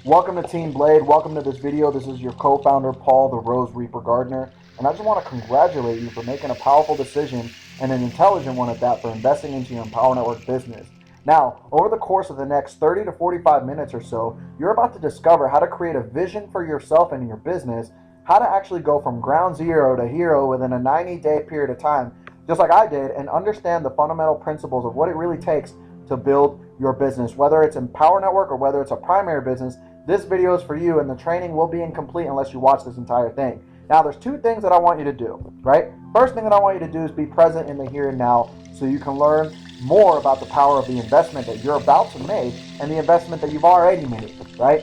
Welcome to Team Blade. Welcome to this video. This is your co-founder, Paul, the Rose Reaper Gardener. And I just want to congratulate you for making a powerful decision and an intelligent one at that for investing into your Empower Network business. Now, over the course of the next 30 to 45 minutes or so, you're about to discover how to create a vision for yourself and your business, how to actually go from ground zero to hero within a 90-day period of time, just like I did, and understand the fundamental principles of what it really takes to build your business. Whether it's Empower Network or whether it's a primary business, this video is for you, and the training will be incomplete unless you watch this entire thing. Now, there's two things that I want you to do, right? First thing that I want you to do is be present in the here and now so you can learn more about the power of the investment that you're about to make and the investment that you've already made, right?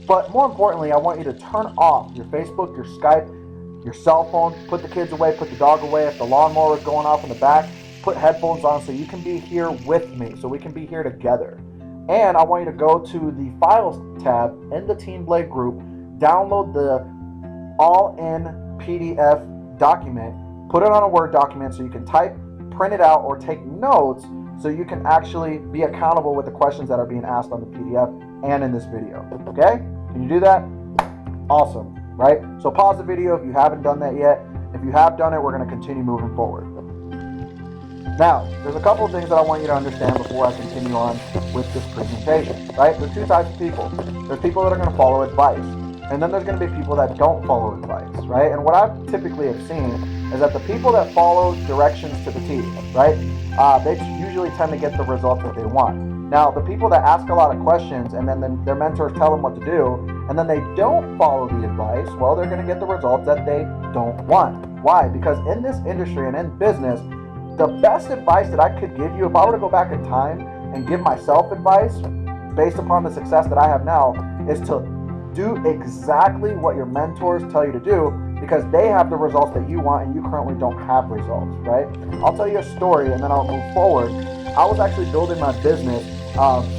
But more importantly, I want you to turn off your Facebook, your Skype, your cell phone, put the kids away, put the dog away. If the lawnmower is going off in the back, put headphones on so you can be here with me, so we can be here together. And I want you to go to the Files tab in the Team Blade group, download the all-in PDF document, put it on a Word document so you can type, print it out, or take notes so you can actually be accountable with the questions that are being asked on the PDF and in this video. Okay? Can you do that? Awesome, right? So pause the video if you haven't done that yet. If you have done it, we're going to continue moving forward. Now, there's a couple of things that I want you to understand before I continue on with this presentation, right? There's two types of people. There's people that are going to follow advice, and then there's going to be people that don't follow advice, right? And what I typically have seen is that the people that follow directions to the T, right, they usually tend to get the results that they want. Now, the people that ask a lot of questions and then their mentors tell them what to do, and then they don't follow the advice, well, they're going to get the results that they don't want. Why? Because in this industry and in business, the best advice that I could give you, if I were to go back in time and give myself advice based upon the success that I have now, is to do exactly what your mentors tell you to do, because they have the results that you want and you currently don't have results, right? I'll tell you a story and then I'll move forward. I was actually building my business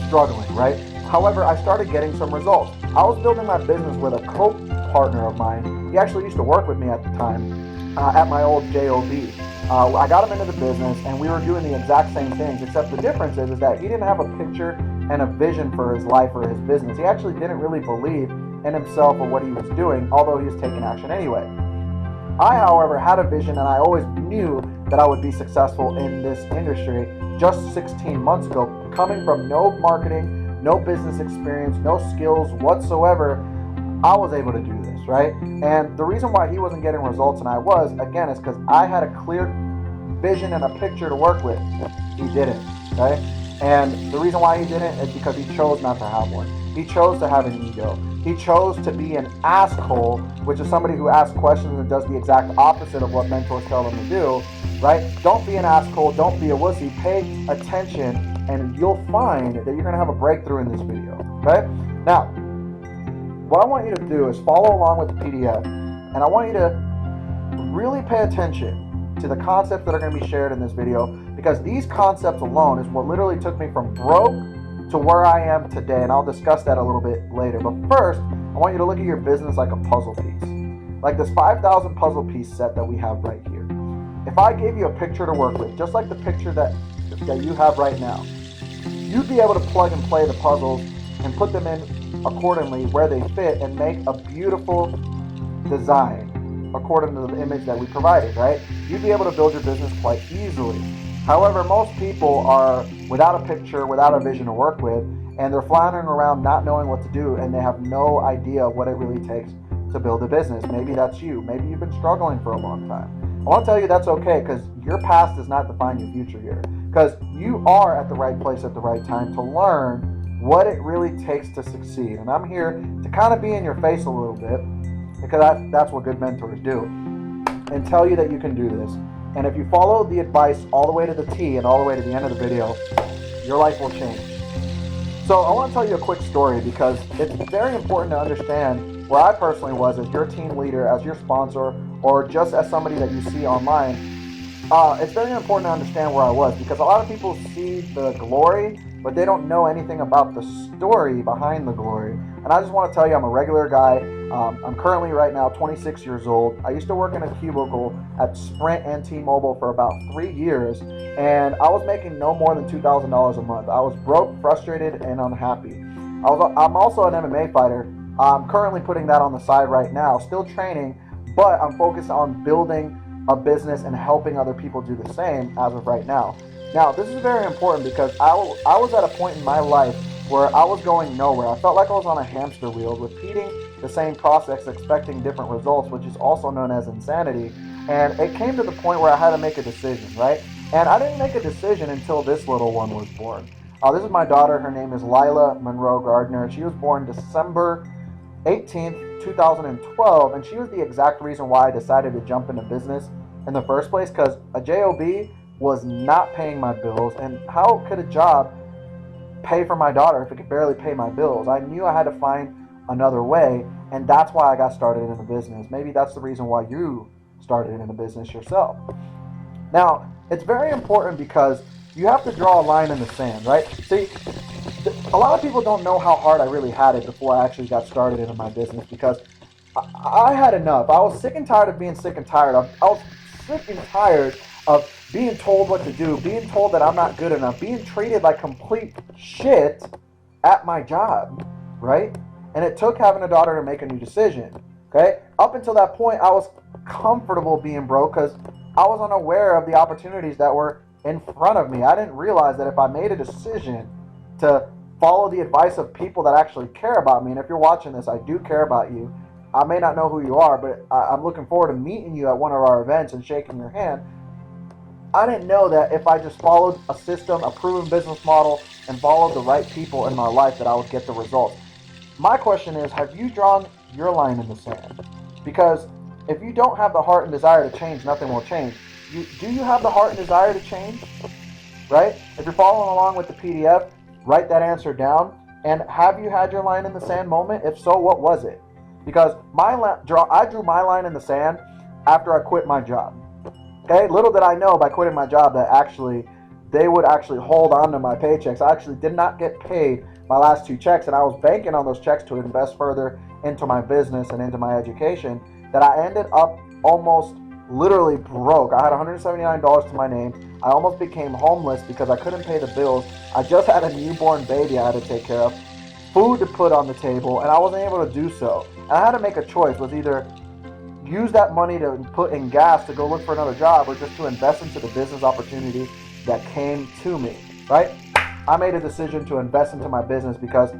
struggling, right? However, I started getting some results. I was building my business with a co-partner of mine. He actually used to work with me at the time at my old job. I got him into the business and we were doing the exact same things, except the difference is that he didn't have a picture and a vision for his life or his business. He actually didn't really believe in himself or what he was doing, although he was taking action anyway. I, however, had a vision, and I always knew that I would be successful in this industry. Just 16 months ago, coming from no marketing, no business experience, no skills whatsoever, I was able to do this, right? And the reason why he wasn't getting results and I was, again, is because I had a clear vision and a picture to work with. He didn't, right? And the reason why he didn't is because he chose not to have one. He chose to have an ego. He chose to be an asshole, which is somebody who asks questions and does the exact opposite of what mentors tell them to do, right? Don't be an asshole. Don't be a wussy. Pay attention, and you'll find that you're going to have a breakthrough in this video, okay? Now, what I want you to do is follow along with the PDF, and I want you to really pay attention to the concepts that are going to be shared in this video, because these concepts alone is what literally took me from broke to where I am today, and I'll discuss that a little bit later. But first, I want you to look at your business like a puzzle piece, like this 5,000 puzzle piece set that we have right here. If I gave you a picture to work with, just like the picture that you have right now, you'd be able to plug and play the puzzles and put them in accordingly where they fit and make a beautiful design according to the image that we provided, right? You'd be able to build your business quite easily. However, most people are without a picture, without a vision to work with, and they're floundering around not knowing what to do, and they have no idea what it really takes to build a business. Maybe that's you. Maybe you've been struggling for a long time. I want to tell you that's okay, because your past does not define your future here, because you are at the right place at the right time to learn what it really takes to succeed. And I'm here to kind of be in your face a little bit, because that's what good mentors do, and tell you that you can do this. And if you follow the advice all the way to the T and all the way to the end of the video, your life will change. So I want to tell you a quick story, because it's very important to understand where I personally was as your team leader, as your sponsor, or just as somebody that you see online. It's very important to understand where I was, because a lot of people see the glory, but they don't know anything about the story behind the glory. And I just want to tell you, I'm a regular guy. I'm currently right now 26 years old. I used to work in a cubicle at Sprint and T-Mobile for about 3 years, and I was making no more than $2,000 a month. I was broke, frustrated, and unhappy. I'm also an MMA fighter. I'm currently putting that on the side right now, still training, but I'm focused on building a business and helping other people do the same as of right now. Now, this is very important because I was at a point in my life where I was going nowhere. I felt like I was on a hamster wheel, repeating the same process, expecting different results, which is also known as insanity. And it came to the point where I had to make a decision, right? And I didn't make a decision until this little one was born. This is my daughter. Her name is Lila Monroe Gardner. She was born December 18th, 2012, and she was the exact reason why I decided to jump into business in the first place, because a job was not paying my bills, and how could a job pay for my daughter if it could barely pay my bills? I knew I had to find another way, and that's why I got started in the business. Maybe that's the reason why you started in the business yourself. Now, it's very important because you have to draw a line in the sand, right? See, a lot of people don't know how hard I really had it before I actually got started into my business, because I had enough. I was sick and tired of being sick and tired. I was sick and tired of being told what to do, being told that I'm not good enough, being treated like complete shit at my job, right? And it took having a daughter to make a new decision, okay? Up until that point, I was comfortable being broke because I was unaware of the opportunities that were in front of me. I didn't realize that if I made a decision to follow the advice of people that actually care about me, and if you're watching this, I do care about you. I may not know who you are, but I'm looking forward to meeting you at one of our events and shaking your hand. I didn't know that if I just followed a system, a proven business model, and followed the right people in my life, that I would get the results. My question is, have you drawn your line in the sand? Because if you don't have the heart and desire to change, nothing will change. Do you have the heart and desire to change? Right? If you're following along with the PDF, write that answer down. And have you had your line in the sand moment? If so, what was it? Because I drew my line in the sand after I quit my job. Okay, little did I know by quitting my job that they would actually hold on to my paychecks. I actually did not get paid my last 2 checks, and I was banking on those checks to invest further into my business and into my education, that I ended up almost literally broke. I had $179 to my name. I almost became homeless because I couldn't pay the bills. I just had a newborn baby I had to take care of, food to put on the table, and I wasn't able to do so. And I had to make a choice, was either use that money to put in gas to go look for another job, or just to invest into the business opportunity that came to me, right? I made a decision to invest into my business because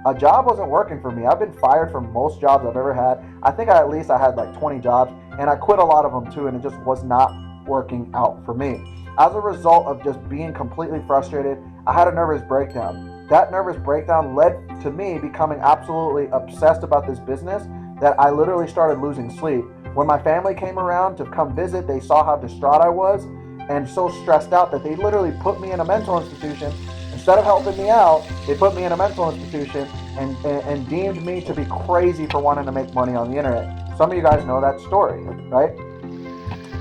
a job wasn't working for me. I've been fired from most jobs I've ever had. I think I had like 20 jobs, and I quit a lot of them too, and it just was not working out for me. As a result of just being completely frustrated, I had a nervous breakdown. That nervous breakdown led to me becoming absolutely obsessed about this business, that I literally started losing sleep. When my family came around to come visit, they saw how distraught I was and so stressed out that they literally put me in a mental institution. Instead of helping me out, they put me in a mental institution and deemed me to be crazy for wanting to make money on the internet. Some of you guys know that story, right?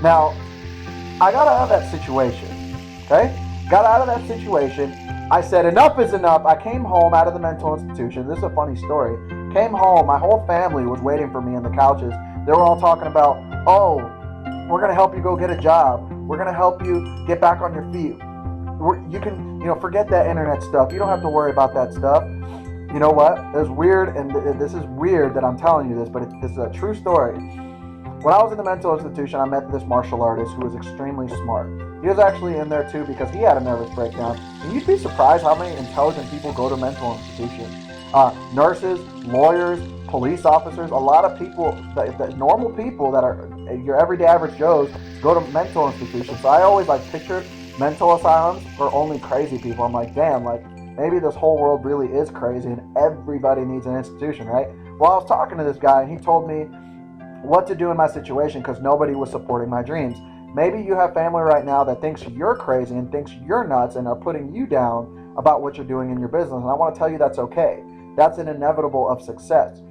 Now, I got out of that situation, okay? Got out of that situation. I said, enough is enough. I came home out of the mental institution. This is a funny story. Came home, my whole family was waiting for me on the couches. They were all talking about, oh, we're going to help you go get a job. We're going to help you get back on your feet. You can, forget that internet stuff. You don't have to worry about that stuff. You know what? It was weird, and this is weird that I'm telling you this, but this is a true story. When I was in the mental institution, I met this martial artist who was extremely smart. He was actually in there too because he had a nervous breakdown. And you'd be surprised how many intelligent people go to mental institutions. Nurses, lawyers, police officers, a lot of people, normal people that are your everyday average Joes, go to mental institutions. So I always pictured mental asylums for only crazy people. I'm like, damn, maybe this whole world really is crazy and everybody needs an institution, right? Well, I was talking to this guy and he told me what to do in my situation because nobody was supporting my dreams. Maybe you have family right now that thinks you're crazy and thinks you're nuts and are putting you down about what you're doing in your business. And I want to tell you that's okay. That's an inevitable of success.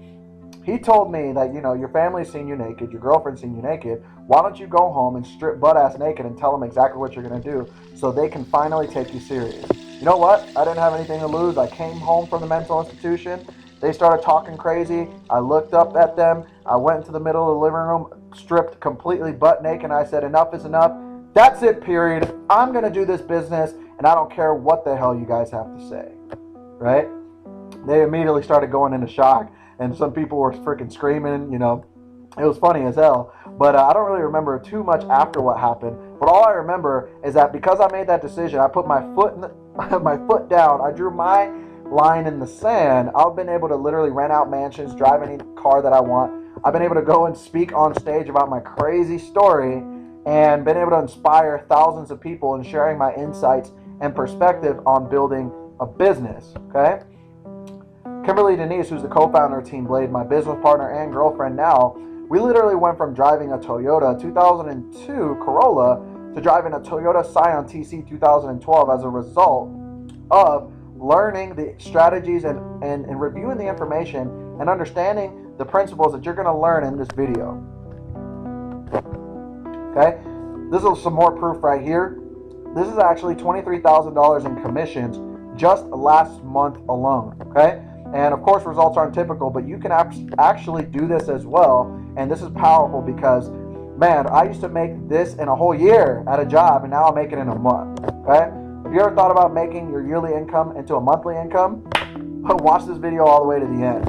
He told me that, your family's seen you naked, your girlfriend's seen you naked. Why don't you go home and strip butt-ass naked and tell them exactly what you're going to do so they can finally take you serious? You know what? I didn't have anything to lose. I came home from the mental institution. They started talking crazy. I looked up at them. I went into the middle of the living room, stripped completely butt naked, and I said, enough is enough. That's it, period. I'm going to do this business, and I don't care what the hell you guys have to say, right? they immediately started going into shock, and some people were freaking screaming. It was funny as hell. But I don't really remember too much after what happened. But all I remember is that because I made that decision, I put my foot my foot down. I drew my line in the sand. I've been able to literally rent out mansions, drive any car that I want. I've been able to go and speak on stage about my crazy story, and been able to inspire thousands of people and sharing my insights and perspective on building a business. Okay. Kimberly Denise, who's the co-founder of Team Blade, my business partner and girlfriend now, we literally went from driving a Toyota 2002 Corolla to driving a Toyota Scion TC 2012 as a result of learning the strategies and reviewing the information and understanding the principles that you're going to learn in this video. Okay, this is some more proof right here. This is actually $23,000 in commissions just last month alone. Okay. And of course, results aren't typical, but you can actually do this as well. And this is powerful because, man, I used to make this in a whole year at a job, and now I make it in a month. Okay? Have you ever thought about making your yearly income into a monthly income? Watch this video all the way to the end.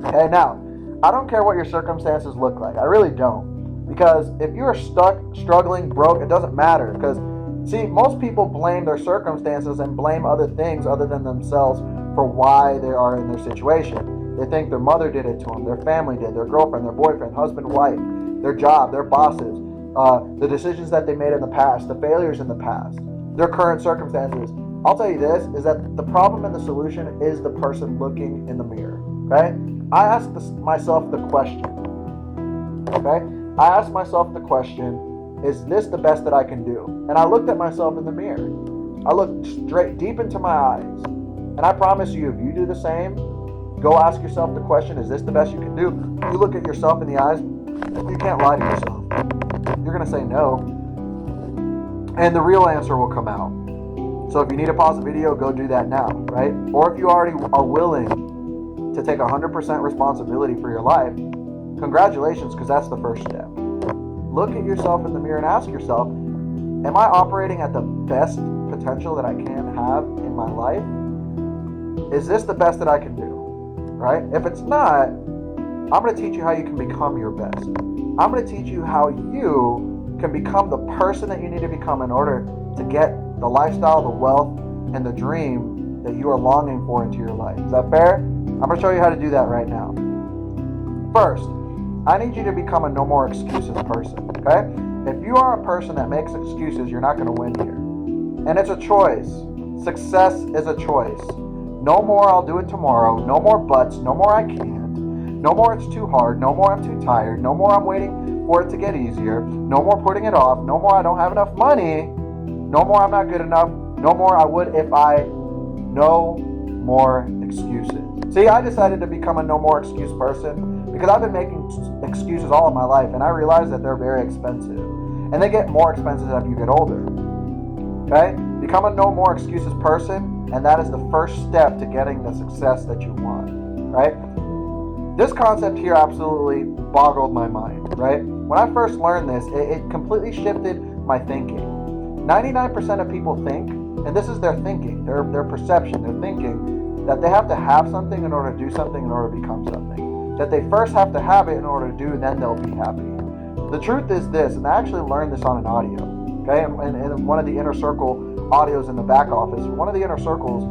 Okay, now, I don't care what your circumstances look like. I really don't. Because if you're stuck, struggling, broke, it doesn't matter. Because, see, most people blame their circumstances and blame other things other than themselves for why they are in their situation. They think their mother did it to them, their family did, their girlfriend, their boyfriend, husband, wife, their job, their bosses, the decisions that they made in the past, the failures in the past, their current circumstances. I'll tell you this, is that the problem and the solution is the person looking in the mirror, okay? I asked myself the question, okay? I asked myself the question, is this the best that I can do? And I looked at myself in the mirror. I looked straight deep into my eyes. And I promise you, if you do the same, go ask yourself the question, is this the best you can do? You look at yourself in the eyes, you can't lie to yourself. You're going to say no. And the real answer will come out. So if you need to pause the video, go do that now, right? Or if you already are willing to take 100% responsibility for your life, congratulations, because that's the first step. Look at yourself in the mirror and ask yourself, am I operating at the best potential that I can have in my life? Is this the best that I can do, right? If it's not, I'm going to teach you how you can become your best. I'm going to teach you how you can become the person that you need to become in order to get the lifestyle, the wealth, and the dream that you are longing for into your life. Is that fair? I'm going to show you how to do that right now. First, I need you to become a no more excuses person, okay? If you are a person that makes excuses, you're not going to win here. And it's a choice. Success is a choice. No more I'll do it tomorrow. No more buts. No more I can't. No more it's too hard. No more I'm too tired. No more I'm waiting for it to get easier. No more putting it off. No more I don't have enough money. No more I'm not good enough. No more I would if I. No more excuses. See, I decided to become a no more excuse person because I've been making excuses all of my life, and I realize that they're very expensive. And they get more expensive as you get older. Okay? Become a no more excuses person. And that is the first step to getting the success that you want, right? This concept here absolutely boggled my mind, right? When I first learned this, it completely shifted my thinking. 99% of people think, and this is their thinking, their perception, their thinking, that they have to have something in order to do something in order to become something. That they first have to have it in order to do, and then they'll be happy. The truth is this, and I actually learned this on an audio, okay? And one of the Inner Circle audios in the back office, one of the Inner Circles,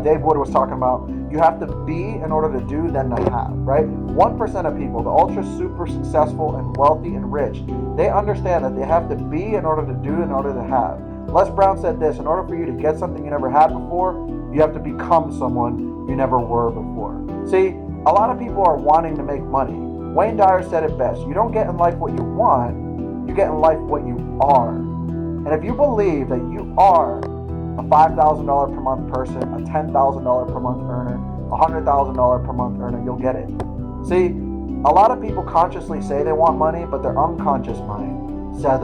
Dave Wood was talking about, you have to be in order to do, then to have, right? 1% of people, the ultra super successful and wealthy and rich, they understand that they have to be in order to do, in order to have. Les Brown said this, in order for you to get something you never had before, you have to become someone you never were before. See, a lot of people are wanting to make money. Wayne Dyer said it best, you don't get in life what you want, you get in life what you are. And if you believe that you are a $5,000 per month person, a $10,000 per month earner, a $100,000 per month earner, you'll get it. See, a lot of people consciously say they want money, but their unconscious mind says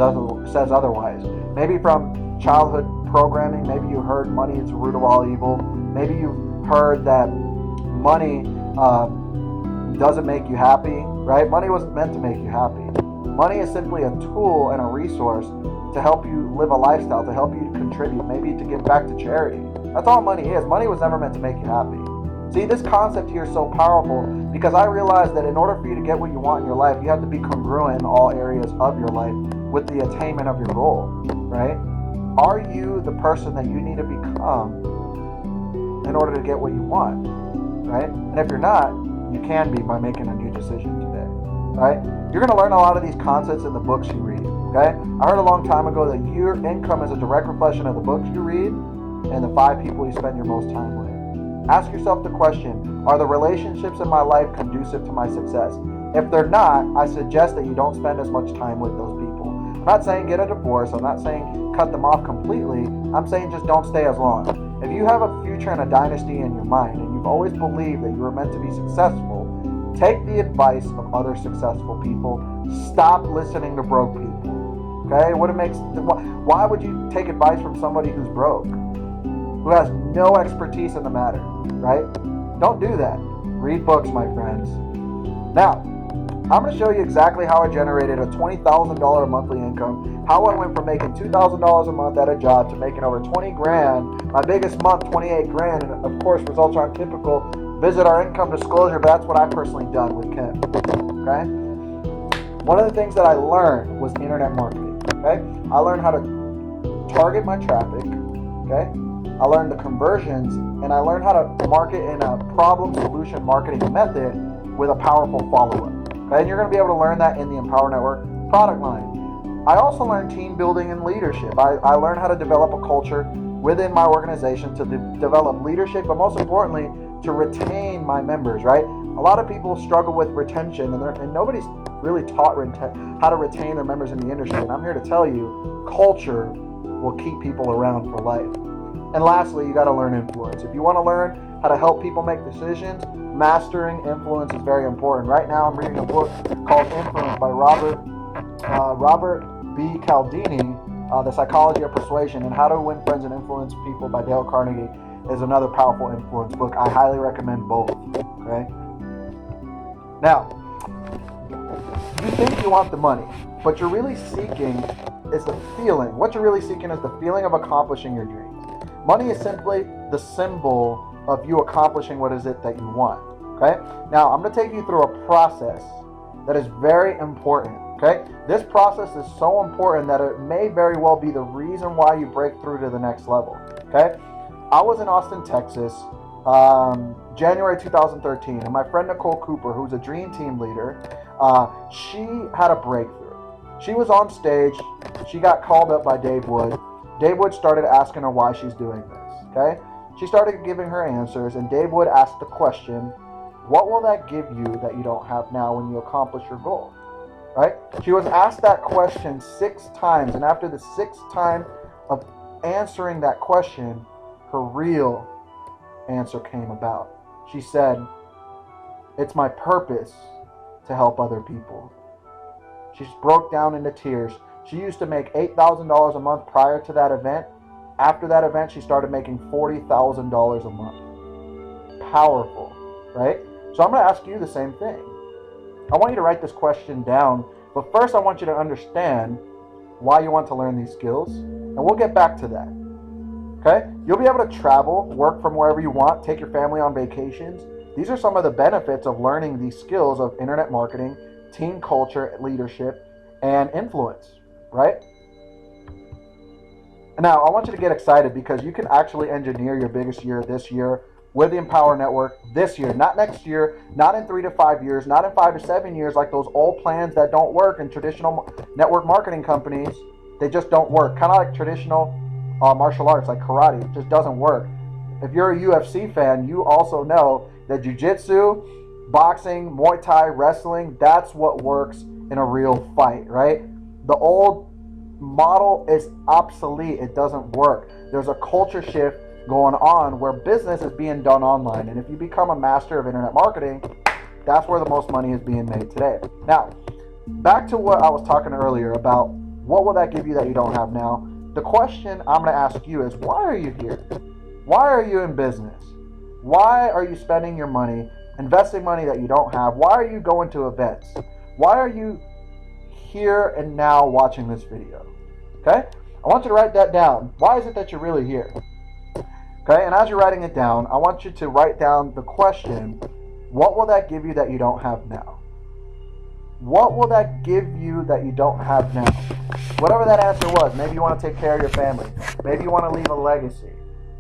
otherwise. Maybe from childhood programming, maybe you heard money is the root of all evil. Maybe you've heard that money doesn't make you happy, right? Money wasn't meant to make you happy. Money is simply a tool and a resource to help you live a lifestyle, to help you contribute, maybe to give back to charity. That's all money is. Money was never meant to make you happy. See, this concept here is so powerful because I realized that in order for you to get what you want in your life, you have to be congruent in all areas of your life with the attainment of your goal, right? Are you the person that you need to become in order to get what you want, right? And if you're not, you can be by making a new decision today, right? You're going to learn a lot of these concepts in the books you read, okay? I heard a long time ago that your income is a direct reflection of the books you read and the 5 people you spend your most time with. Ask yourself the question, are the relationships in my life conducive to my success? If they're not, I suggest that you don't spend as much time with those people. I'm not saying get a divorce. I'm not saying cut them off completely. I'm saying just don't stay as long. If you have a future and a dynasty in your mind and you've always believed that you were meant to be successful, take the advice of other successful people. Stop listening to broke people. Okay? Why would you take advice from somebody who's broke? Who has no expertise in the matter, right? Don't do that. Read books, my friends. Now, I'm going to show you exactly how I generated a $20,000 monthly income, how I went from making $2,000 a month at a job to making over 20 grand, my biggest month, 28 grand, and of course, results aren't typical. Visit our income disclosure, but that's what I personally done with Kim, okay? One of the things that I learned was internet marketing, okay? I learned how to target my traffic, okay? I learned the conversions, and I learned how to market in a problem solution marketing method with a powerful follow-up. Okay? And you're going to be able to learn that in the Empower Network product line. I also learned team building and leadership. I learned how to develop a culture within my organization to develop leadership, but most importantly, to retain my members, right? A lot of people struggle with retention, and nobody's really taught how to retain their members in the industry. And I'm here to tell you, culture will keep people around for life. And lastly, you got to learn influence. If you want to learn how to help people make decisions, mastering influence is very important. Right now, I'm reading a book called Influence by Robert B. Cialdini, The Psychology of Persuasion, and How to Win Friends and Influence People by Dale Carnegie is another powerful influence book. I highly recommend both. Okay. Now, you think you want the money, but you're really seeking is the feeling. What you're really seeking is the feeling of accomplishing your dreams. Money is simply the symbol of you accomplishing what is it that you want, okay? Now, I'm going to take you through a process that is very important, okay? This process is so important that it may very well be the reason why you break through to the next level, okay? I was in Austin, Texas, January 2013, and my friend Nicole Cooper, who's a dream team leader, she had a breakthrough. She was on stage. She got called up by Dave Wood. Dave Wood started asking her why she's doing this, okay? She started giving her answers, and Dave Wood asked the question, what will that give you that you don't have now when you accomplish your goal, right? She was asked that question 6 times, and after the 6th time of answering that question, her real answer came about. She said, it's my purpose to help other people. She broke down into tears. She used to make $8,000 a month prior to that event. After that event, she started making $40,000 a month. Powerful, right? So I'm going to ask you the same thing. I want you to write this question down, but first I want you to understand why you want to learn these skills, and we'll get back to that. Okay? You'll be able to travel, work from wherever you want, take your family on vacations. These are some of the benefits of learning these skills of internet marketing, team culture, leadership, and influence, right? Now, I want you to get excited because you can actually engineer your biggest year this year with the Empower Network this year, not next year, not in 3 to 5 years, not in 5 to 7 years like those old plans that don't work in traditional network marketing companies. They just don't work. Kind of like traditional martial arts like karate. It just doesn't work. If you're a UFC fan, you also know that jiu-jitsu, boxing, Muay Thai, wrestling, that's what works in a real fight, right? The old model is obsolete. It doesn't work. There's a culture shift going on where business is being done online. And if you become a master of internet marketing, that's where the most money is being made today. Now, back to what I was talking earlier about what will that give you that you don't have now? The question I'm going to ask you is, why are you here? Why are you in business? Why are you spending your money, investing money that you don't have? Why are you going to events? Why are you here and now watching this video? Okay? I want you to write that down. Why is it that you're really here? Okay, and as you're writing it down, I want you to write down the question, what will that give you that you don't have now? What will that give you that you don't have now? Whatever that answer was, maybe you want to take care of your family. Maybe you want to leave a legacy.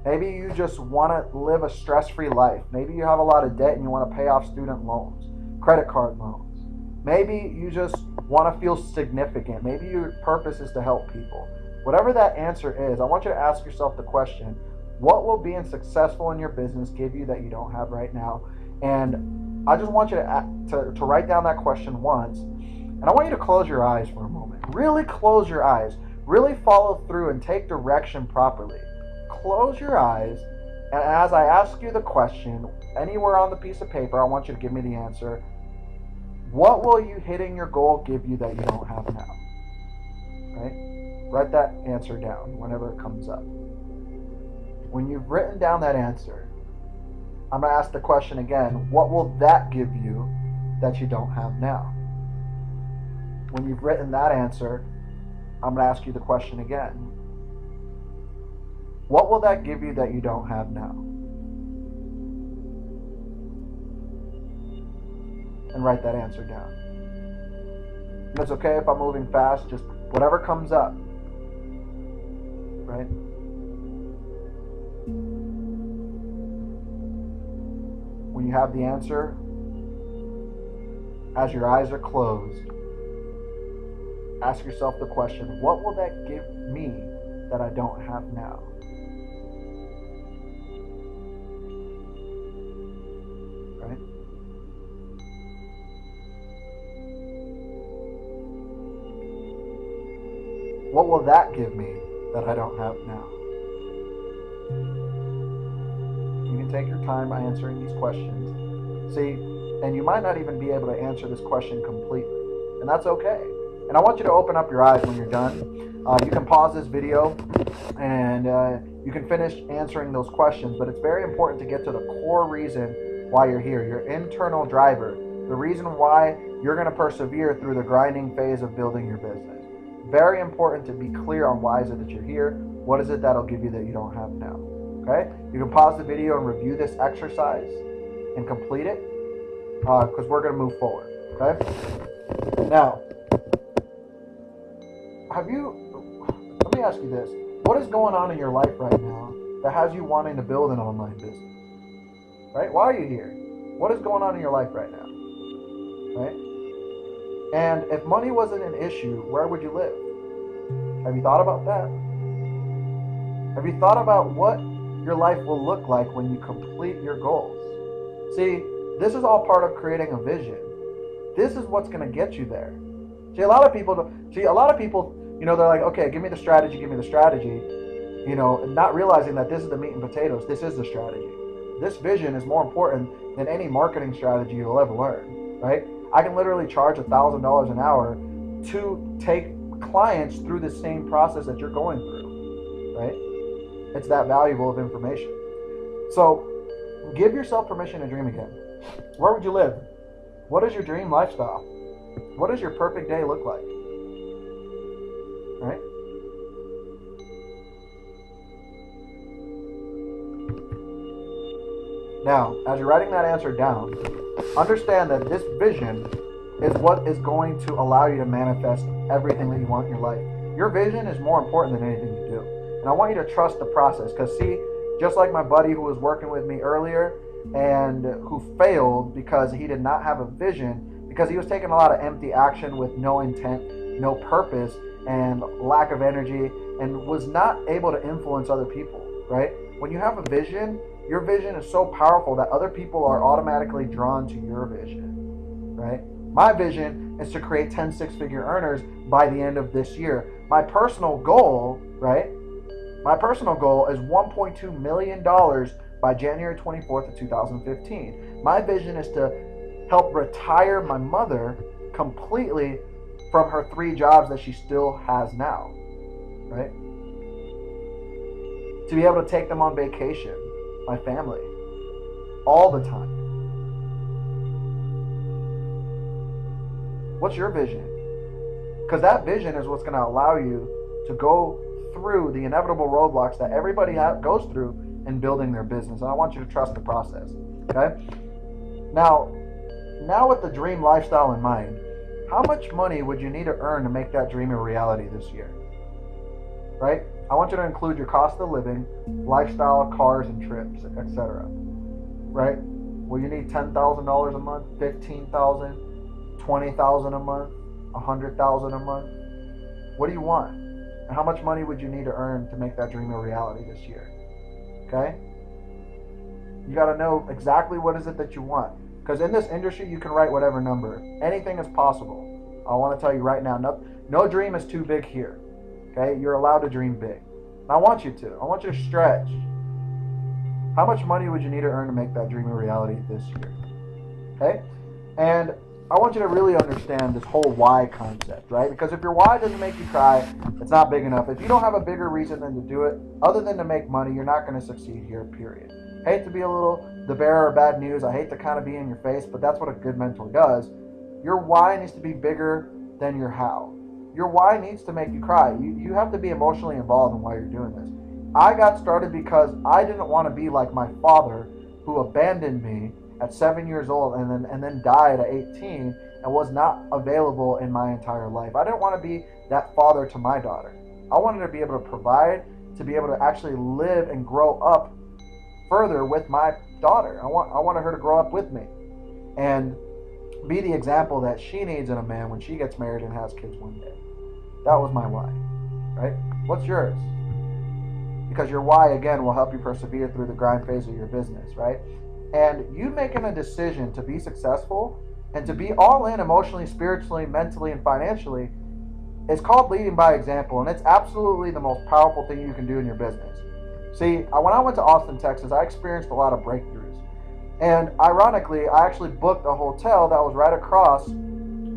Maybe you just want to live a stress-free life. Maybe you have a lot of debt and you want to pay off student loans, credit card loans. Maybe you just want to feel significant. Maybe your purpose is to help people. Whatever that answer is, I want you to ask yourself the question, what will being successful in your business give you that you don't have right now? And I just want you to write down that question once. And I want you to close your eyes for a moment. Really close your eyes. Really follow through and take direction properly. Close your eyes. And as I ask you the question, anywhere on the piece of paper, I want you to give me the answer. What will you hitting your goal give you that you don't have now? Right? Write that answer down whenever it comes up. When you've written down that answer, I'm going to ask the question again, what will that give you that you don't have now? When you've written that answer, I'm going to ask you the question again. What will that give you that you don't have now? And write that answer down. And it's okay if I'm moving fast, just whatever comes up. Right? When you have the answer, as your eyes are closed, ask yourself the question, what will that give me that I don't have now? Right? What will that give me that I don't have now? You can take your time by answering these questions. See, and you might not even be able to answer this question completely, and that's okay. And I want you to open up your eyes when you're done. You can pause this video and you can finish answering those questions, but it's very important to get to the core reason why you're here, your internal driver, the reason why you're going to persevere through the grinding phase of building your business. Very important to be clear on why is it that you're here, what is it that'll give you that you don't have now. Okay? You can pause the video and review this exercise and complete it because we're going to move forward. Okay? Now, let me ask you this. What is going on in your life right now that has you wanting to build an online business? Right? Why are you here? What is going on in your life right now? Right? And if money wasn't an issue, where would you live? Have you thought about that? Have you thought about what your life will look like when you complete your goals? See, this is all part of creating a vision. This is what's going to get you there. See, a lot of people, they're like, okay, give me the strategy, not realizing that this is the meat and potatoes. This is the strategy. This vision is more important than any marketing strategy you'll ever learn, right? I can literally charge $1,000 an hour to take clients through the same process that you're going through, right? It's that valuable of information. So give yourself permission to dream again. Where would you live? What is your dream lifestyle? What does your perfect day look like? Right? Now, as you're writing that answer down, understand that this vision is what is going to allow you to manifest everything that you want in your life. Your vision is more important than anything you do. And I want you to trust the process because see, just like my buddy who was working with me earlier and who failed because he did not have a vision, because he was taking a lot of empty action with no intent, no purpose, and lack of energy, and was not able to influence other people, right? When you have a vision, your vision is so powerful that other people are automatically drawn to your vision, right? My vision is to create 10 six-figure earners by the end of this year. My personal goal, right? My personal goal is $1.2 million by January 24th of 2015. My vision is to help retire my mother completely from her 3 jobs that she still has now, right? To be able to take them on vacation, my family, all the time. What's your vision? Because that vision is what's going to allow you to go through the inevitable roadblocks that everybody goes through in building their business. And I want you to trust the process. Okay? Now with the dream lifestyle in mind, how much money would you need to earn to make that dream a reality this year? Right? I want you to include your cost of living, lifestyle, cars and trips, etc. Right? Will you need $10,000 a month, $15,000, $20,000 a month, $100,000 a month? What do you want? And how much money would you need to earn to make that dream a reality this year? Okay? You got to know exactly what is it that you want. Because in this industry, you can write whatever number. Anything is possible. I want to tell you right now, no dream is too big here. Okay? You're allowed to dream big. And I want you to. I want you to stretch. How much money would you need to earn to make that dream a reality this year? Okay? And I want you to really understand this whole why concept, right? Because if your why doesn't make you cry, it's not big enough. If you don't have a bigger reason than to do it, other than to make money, you're not going to succeed here, period. Hate to be the bearer of bad news. I hate to kind of be in your face, but that's what a good mentor does. Your why needs to be bigger than your how. Your why needs to make you cry. You have to be emotionally involved in why you're doing this. I got started because I didn't want to be like my father, who abandoned me at 7 years old and then died at 18 and was not available in my entire life. I didn't want to be that father to my daughter. I wanted to be able to provide, to be able to actually live and grow up further with my daughter. I wanted her to grow up with me and be the example that she needs in a man when she gets married and has kids one day. That was my why, right? What's yours? Because your why, again, will help you persevere through the grind phase of your business, right? And you making a decision to be successful and to be all in emotionally, spiritually, mentally, and financially is called leading by example. And it's absolutely the most powerful thing you can do in your business. See, when I went to Austin, Texas, I experienced a lot of breakthroughs. And ironically, I actually booked a hotel that was right across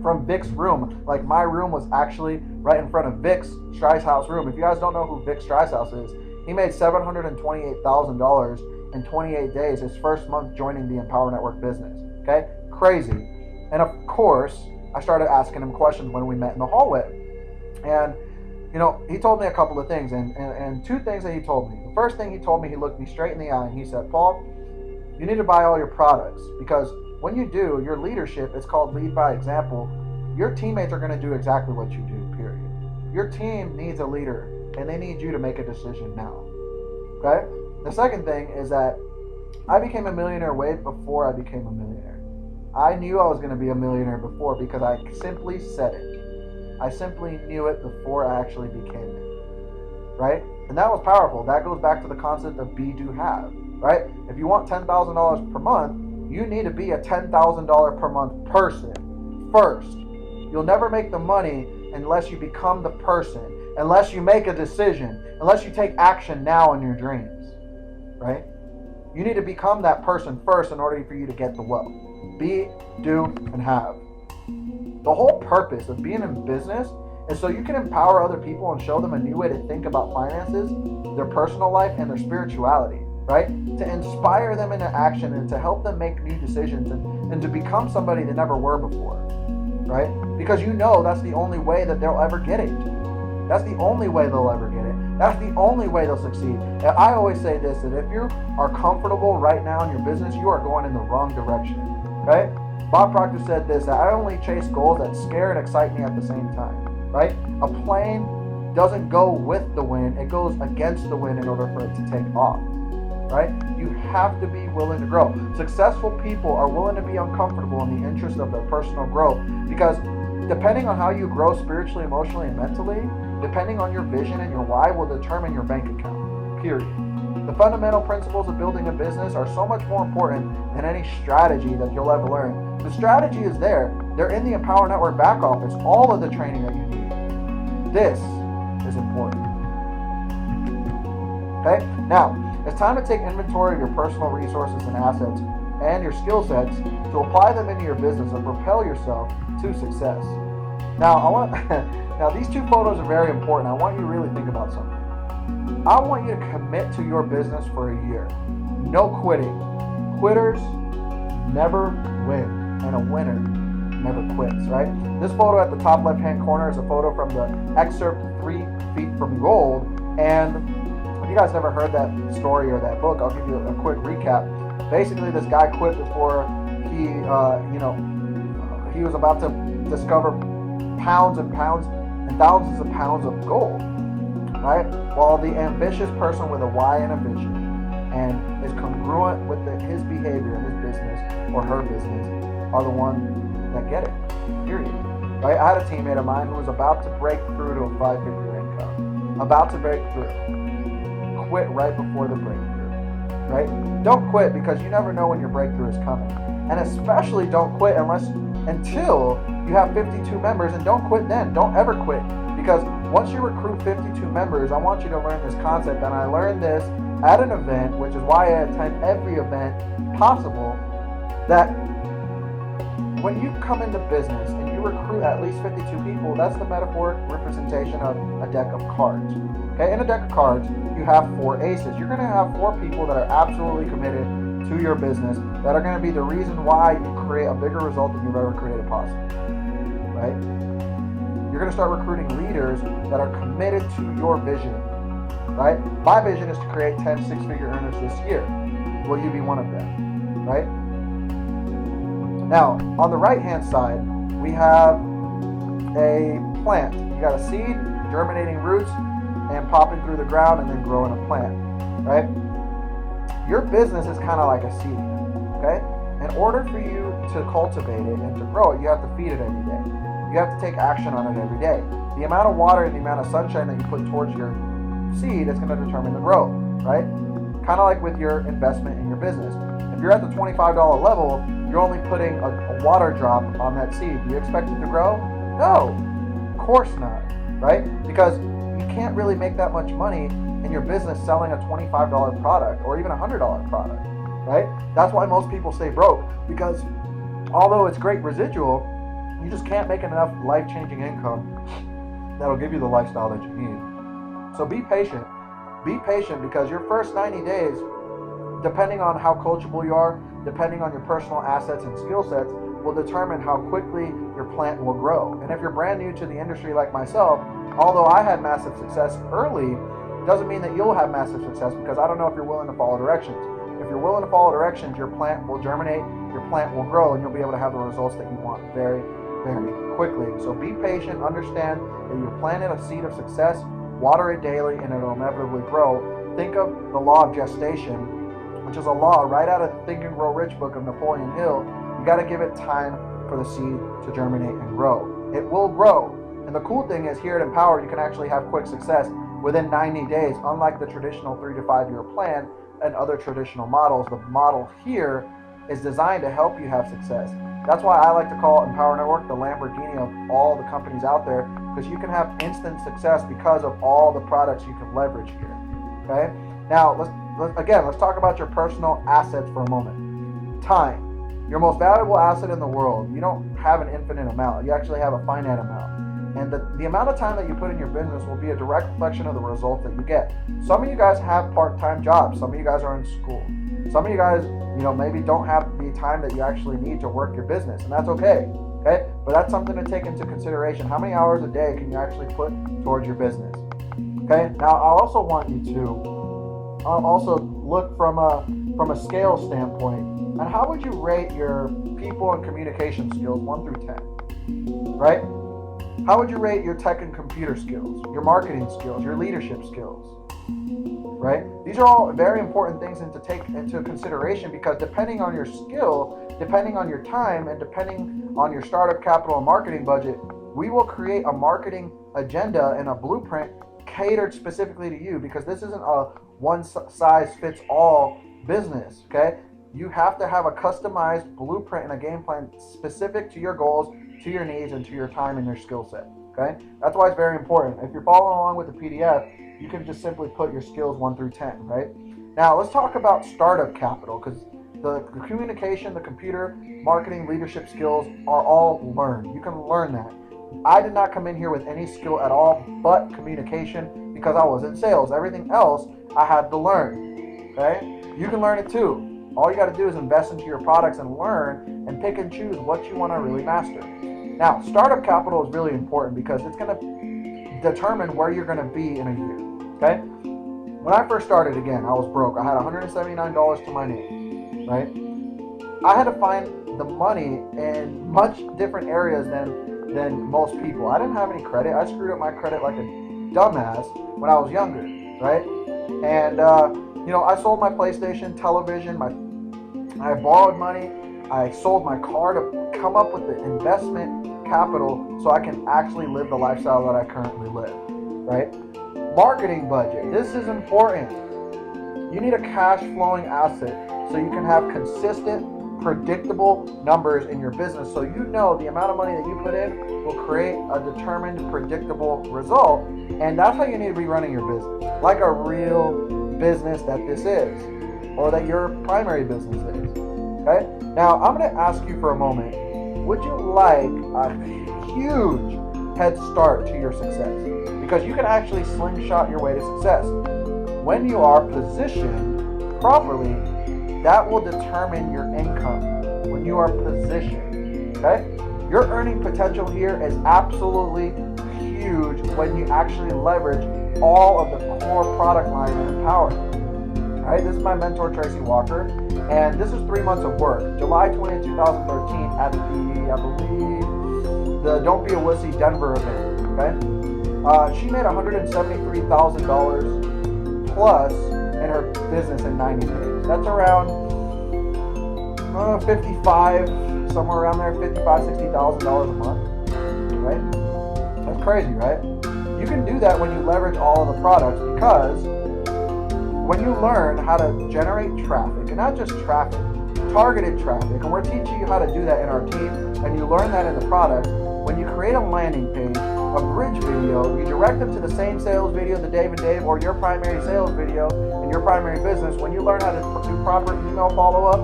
from Vic's room. Like, my room was actually right in front of Vic's Streishaus room. If you guys don't know who Vic Streishaus is, he made $728,000 in 28 days, his first month joining the Empower Network business. Okay? Crazy. And of course, I started asking him questions when we met in the hallway. And, he told me a couple of things. And two things that he told me. The first thing he told me, he looked me straight in the eye and he said, Paul, you need to buy all your products, because when you do, your leadership is called lead by example. Your teammates are going to do exactly what you do, period. Your team needs a leader, and they need you to make a decision now. Okay? The second thing is that I became a millionaire way before I became a millionaire. I knew I was going to be a millionaire before because I simply said it. I simply knew it before I actually became it. Right? And that was powerful. That goes back to the concept of be, do, have. Right? If you want $10,000 per month, you need to be a $10,000 per month person first. You'll never make the money unless you become the person, unless you make a decision, unless you take action now in your dreams, right? You need to become that person first in order for you to get the wealth. Be, do, and have. The whole purpose of being in business is so you can empower other people and show them a new way to think about finances, their personal life, and their spirituality, right? To inspire them into action and to help them make new decisions and to become somebody they never were before, right? Because that's the only way that they'll ever get it. That's the only way they'll ever get it. That's the only way they'll succeed. And I always say this, that if you are comfortable right now in your business, you are going in the wrong direction, right? Bob Proctor said this, that I only chase goals that scare and excite me at the same time, right? A plane doesn't go with the wind, it goes against the wind in order for it to take off, right? You have to be willing to grow. Successful people are willing to be uncomfortable in the interest of their personal growth, because depending on how you grow spiritually, emotionally, and mentally, depending on your vision and your why will determine your bank account, period. The fundamental principles of building a business are so much more important than any strategy that you'll ever learn. The strategy is there. They're in the Empower Network back office, all of the training that you need. This is important. Okay? Now, it's time to take inventory of your personal resources and assets and your skill sets to apply them into your business and propel yourself to success. Now, now these two photos are very important. I want you to really think about something. I want you to commit to your business for a year. No quitting. Quitters never win, and a winner never quits, right? This photo at the top left-hand corner is a photo from the excerpt 3 Feet from Gold, and if you guys never heard that story or that book, I'll give you a quick recap. Basically, this guy quit before he, he was about to discover pounds and pounds and thousands of pounds of gold, right? While the ambitious person with a why and a vision and is congruent with his behavior in his business or her business are the ones that get it, period. Right? I had a teammate of mine who was about to break through to a 5-figure income, about to break through, quit right before the breakthrough, right? Don't quit, because you never know when your breakthrough is coming. And especially don't quit until you have 52 members, and don't quit then. Don't ever quit, because once you recruit 52 members, I want you to learn this concept, and I learned this at an event, which is why I attend every event possible, that when you come into business and you recruit at least 52 people, that's the metaphoric representation of a deck of cards. Okay, in a deck of cards, you have 4 aces. You're going to have 4 people that are absolutely committed to your business, that are going to be the reason why you create a bigger result than you've ever created possible. Right? You're going to start recruiting leaders that are committed to your vision. Right? My vision is to create 10 six-figure earners this year. Will you be one of them? Right? Now, on the right-hand side, we have a plant. You got a seed, germinating roots, and popping through the ground, and then growing a plant, right? Your business is kind of like a seed, okay? In order for you to cultivate it and to grow it, you have to feed it every day. You have to take action on it every day. The amount of water and the amount of sunshine that you put towards your seed is going to determine the growth, right? Kind of like with your investment in your business. If you're at the $25 level, you're only putting a water drop on that seed. Do you expect it to grow? No, of course not, right? Because you can't really make that much money in your business selling a $25 product or even a $100 product, right? That's why most people stay broke, because although it's great residual, you just can't make enough life-changing income that'll give you the lifestyle that you need. So be patient. Be patient, because your first 90 days, depending on how coachable you are, depending on your personal assets and skill sets, will determine how quickly your plant will grow. And if you're brand new to the industry like myself, although I had massive success early, doesn't mean that you'll have massive success, because I don't know if you're willing to follow directions. If you're willing to follow directions, your plant will germinate, your plant will grow, and you'll be able to have the results that you want very, very quickly. So be patient, understand that you planted a seed of success, water it daily, and it'll inevitably grow. Think of the law of gestation, which is a law right out of the Think and Grow Rich book of Napoleon Hill. You got to give it time for the seed to germinate and grow. It will grow. And the cool thing is, here at Empower, you can actually have quick success within 90 days, unlike the traditional 3 to 5 year plan and other traditional models. The model here is designed to help you have success. That's why I like to call Empower Network the Lamborghini of all the companies out there, because you can have instant success because of all the products you can leverage here. Okay? Now, let's talk about your personal assets for a moment. Time. Your most valuable asset in the world. You don't have an infinite amount. You actually have a finite amount. And the amount of time that you put in your business will be a direct reflection of the results that you get. Some of you guys have part-time jobs. Some of you guys are in school. Some of you guys, maybe don't have the time that you actually need to work your business, and that's okay. Okay? But that's something to take into consideration. How many hours a day can you actually put towards your business? Okay? Now, I also want you to also look from a scale standpoint. And how would you rate your people and communication skills 1 through 10? Right? How would you rate your tech and computer skills, your marketing skills, your leadership skills? Right? These are all very important things to take into consideration, because depending on your skill, depending on your time, and depending on your startup capital and marketing budget, we will create a marketing agenda and a blueprint catered specifically to you, because this isn't a one-size-fits-all business, okay? You have to have a customized blueprint and a game plan specific to your goals, to your needs, and to your time and your skill set, okay? That's why it's very important. If you're following along with the PDF, you can just simply put your skills 1 through 10, right? Now, let's talk about startup capital, because the communication, the computer, marketing, leadership skills are all learned. You can learn that. I did not come in here with any skill at all but communication, because I was in sales. Everything else I had to learn, okay? You can learn it too. All you got to do is invest into your products and learn and pick and choose what you want to really master. Now, startup capital is really important, because it's going to determine where you're going to be in a year, okay? When I first started, again, I was broke. I had $179 to my name, right? I had to find the money in much different areas than most people. I didn't have any credit. I screwed up my credit like a dumbass when I was younger, right? And I sold my PlayStation, television, I borrowed money. I sold my car to come up with the investment capital so I can actually live the lifestyle that I currently live, right? Marketing budget. This is important. You need a cash flowing asset so you can have consistent, predictable numbers in your business, so you know the amount of money that you put in will create a determined, predictable result. And that's how you need to be running your business, like a real business that this is, or that your primary business is. Okay? Now, I'm going to ask you for a moment, would you like a huge head start to your success? Because you can actually slingshot your way to success. When you are positioned properly, that will determine your income. When you are positioned, okay? Your earning potential here is absolutely huge when you actually leverage all of the core product line in Empower. Right? This is my mentor, Tracy Walker, and this is 3 months of work. July 20th, 2013 at the Don't Be a Wussy Denver event, okay? She made $173,000 plus in her business in 90 days. That's around 55, somewhere around there, $55,000, $60,000 a month, right? That's crazy, right? You can do that when you leverage all of the products, because when you learn how to generate traffic, and not just traffic, targeted traffic, and we're teaching you how to do that in our team, and you learn that in the product, when you create a landing page, a bridge video, you direct them to the same sales video, the Dave and Dave, or your primary sales video in your primary business. When you learn how to do proper email follow-up,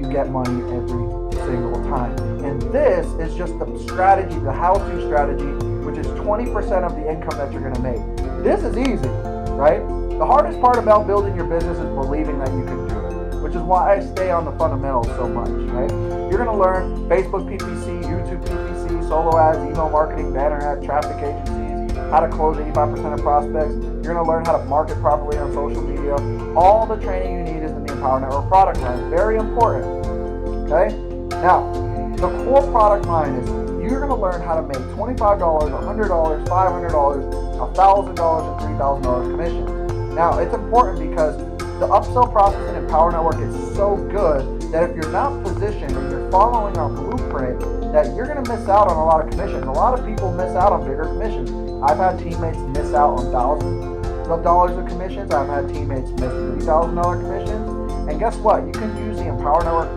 you get money every single time. And this is just the strategy, the how-to strategy, which is 20% of the income that you're going to make. This is easy, right? The hardest part about building your business is believing that you can do it, which is why I stay on the fundamentals so much, right? You're going to learn Facebook PPC, YouTube PPC, solo ads, email marketing, banner ads, traffic agencies, how to close 85% of prospects. You're going to learn how to market properly on social media. All the training you need is in the Empower Network product line. Very important, okay? Now, the core product line is you're going to learn how to make $25, $100, $500, $1,000, and $3,000 commission. Now, it's important because the upsell process in Empower Network is so good that if you're not positioned and you're following our blueprint, that you're going to miss out on a lot of commissions. A lot of people miss out on bigger commissions. I've had teammates miss out on thousands of dollars of commissions. I've had teammates miss $3,000 commissions. And guess what? You can use the Empower Network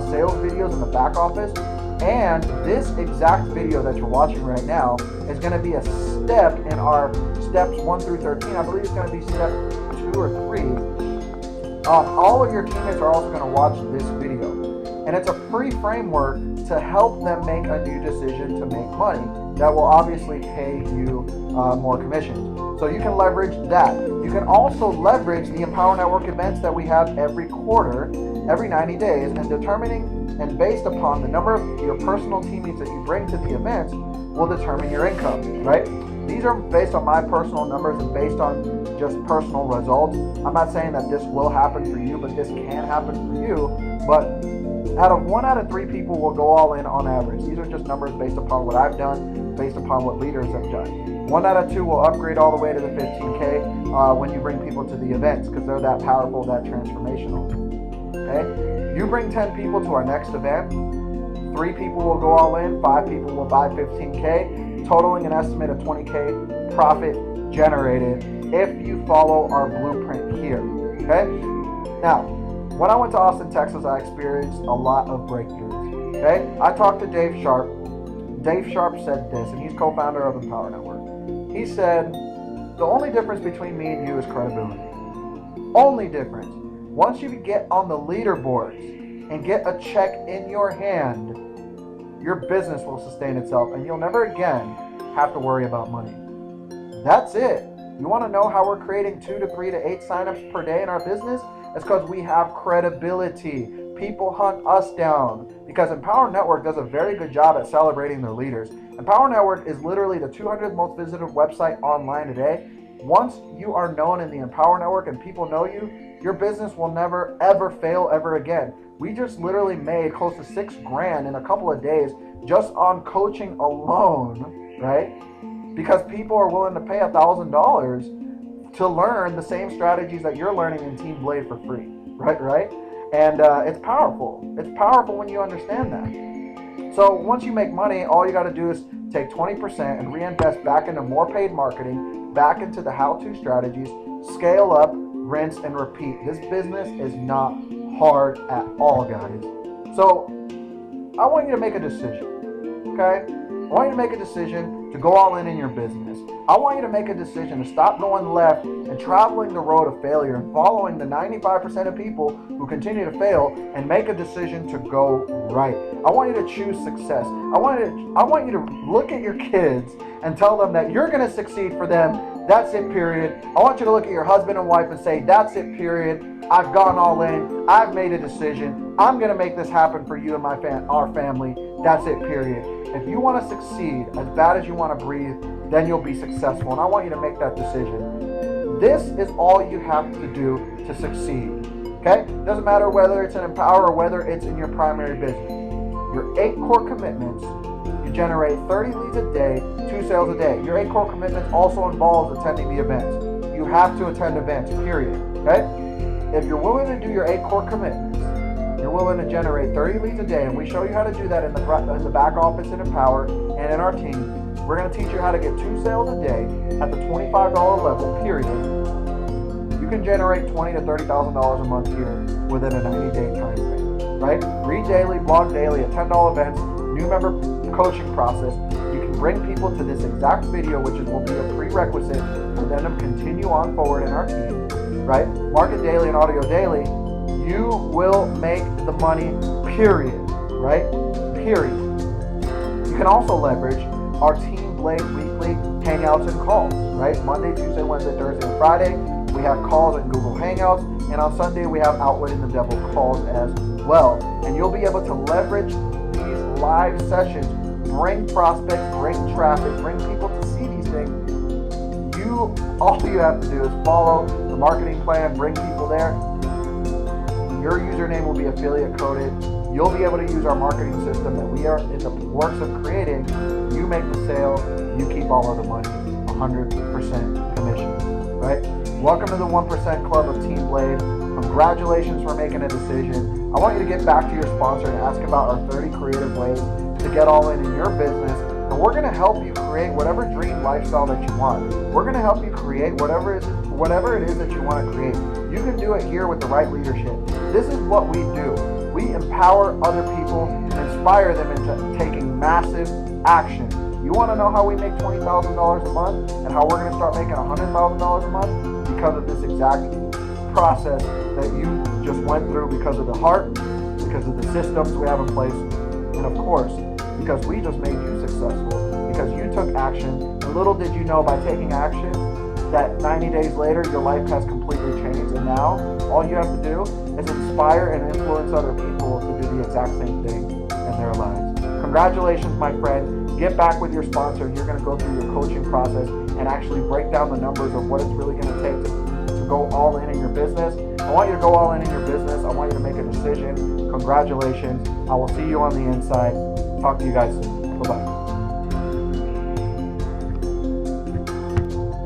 sales videos in the back office. And this exact video that you're watching right now is going to be a step in our steps 1 through 13. I believe it's going to be step 2 or 3. All of your teammates are also going to watch this video. And it's a free framework to help them make a new decision to make money that will obviously pay you more commissions. So you can leverage that. You can also leverage the Empower Network events that we have every quarter, every 90 days, and determining and based upon the number of your personal teammates that you bring to the events will determine your income, right? These are based on my personal numbers and based on just personal results. I'm not saying that this will happen for you, but this can happen for you. But one out of 3 people will go all in on average. These are just numbers based upon what I've done, based upon what leaders have done. 1 out of 2 will upgrade all the way to the 15K when you bring people to the events, because they're that powerful, that transformational. Okay? You bring 10 people to our next event, 3 people will go all in, 5 people will buy 15K, totaling an estimate of 20K profit generated if you follow our blueprint here, okay? Now, when I went to Austin, Texas, I experienced a lot of breakthroughs, okay? I talked to Dave Sharp. Dave Sharp said this, and he's co-founder of Empower Network. He said, the only difference between me and you is credibility. Only difference. Once you get on the leaderboards and get a check in your hand, your business will sustain itself and you'll never again have to worry about money. That's it. You want to know how we're creating 2 to 3 to 8 signups per day in our business? It's because we have credibility. People hunt us down because Empower Network does a very good job at celebrating their leaders. Empower Network is literally the 200th most visited website online today. Once you are known in the Empower Network and people know you, your business will never ever fail ever again. We just literally made close to $6,000 in a couple of days just on coaching alone, right? Because people are willing to pay $1,000 to learn the same strategies that you're learning in Team Blade for free, right? And it's powerful. It's powerful when you understand that. So once you make money, all you got to do is take 20% and reinvest back into more paid marketing, back into the how-to strategies, scale up, rinse, and repeat. This business is not hard at all, guys. So I want you to make a decision, okay? I want you to make a decision to go all in your business. I want you to make a decision to stop going left and traveling the road of failure and following the 95% of people who continue to fail, and make a decision to go right. I want you to choose success. I want you to look at your kids and tell them that you're going to succeed for them. That's it, period. I want you to look at your husband and wife and say, that's it, period. I've gone all in. I've made a decision. I'm going to make this happen for you and our family. That's it, period. If you want to succeed as bad as you want to breathe, then you'll be successful. And I want you to make that decision. This is all you have to do to succeed. Okay? Doesn't matter whether it's in Empower or whether it's in your primary business. Your 8 core commitments, you generate 30 leads a day, 2 sales a day. Your 8 core commitments also involves attending the events. You have to attend events, period. Okay? If you're willing to do your 8 core commitments, you're willing to generate 30 leads a day, and we show you how to do that in the back office in Empower and in our team. We're going to teach you how to get 2 sales a day at the $25 level, period. You can generate $20,000 to $30,000 a month here within a 90-day time frame, right? Read daily, blog daily, attend all events, new member coaching process. You can bring people to this exact video, which will be a prerequisite for them to continue on forward in our team, right? Market daily and audio daily. You will make the money, period, right? Period. You can also leverage our Team Blade weekly hangouts and calls, right? Monday, Tuesday, Wednesday, Thursday, and Friday, we have calls in Google Hangouts, and on Sunday, we have Outwitting the Devil calls as well. And you'll be able to leverage these live sessions, bring prospects, bring traffic, bring people to see these things. All you have to do is follow the marketing plan, bring people there. Your username will be affiliate coded. You'll be able to use our marketing system that we are in the works of creating. You make the sale, you keep all of the money, 100% commission, right? Welcome to the 1% Club of Team Blade. Congratulations for making a decision. I want you to get back to your sponsor and ask about our 30 creative ways to get all in your business. And we're going to help you create whatever dream lifestyle that you want. We're going to help you create whatever it is that you want to create. You can do it here with the right leadership. This is what we do. We empower other people and inspire them into taking massive action. You want to know how we make $20,000 a month and how we're going to start making $100,000 a month? Because of this exact process that you just went through, because of the heart, because of the systems we have in place, and of course, because we just made you successful, because you took action. And little did you know, by taking action, that 90 days later, your life has completely changed. And now, all you have to do is inspire and influence other people to do the exact same thing in their lives. Congratulations, my friend. Get back with your sponsor. You're going to go through your coaching process and actually break down the numbers of what it's really going to take to go all in your business. I want you to go all in your business. I want you to make a decision. Congratulations. I will see you on the inside. Talk to you guys soon. Bye-bye.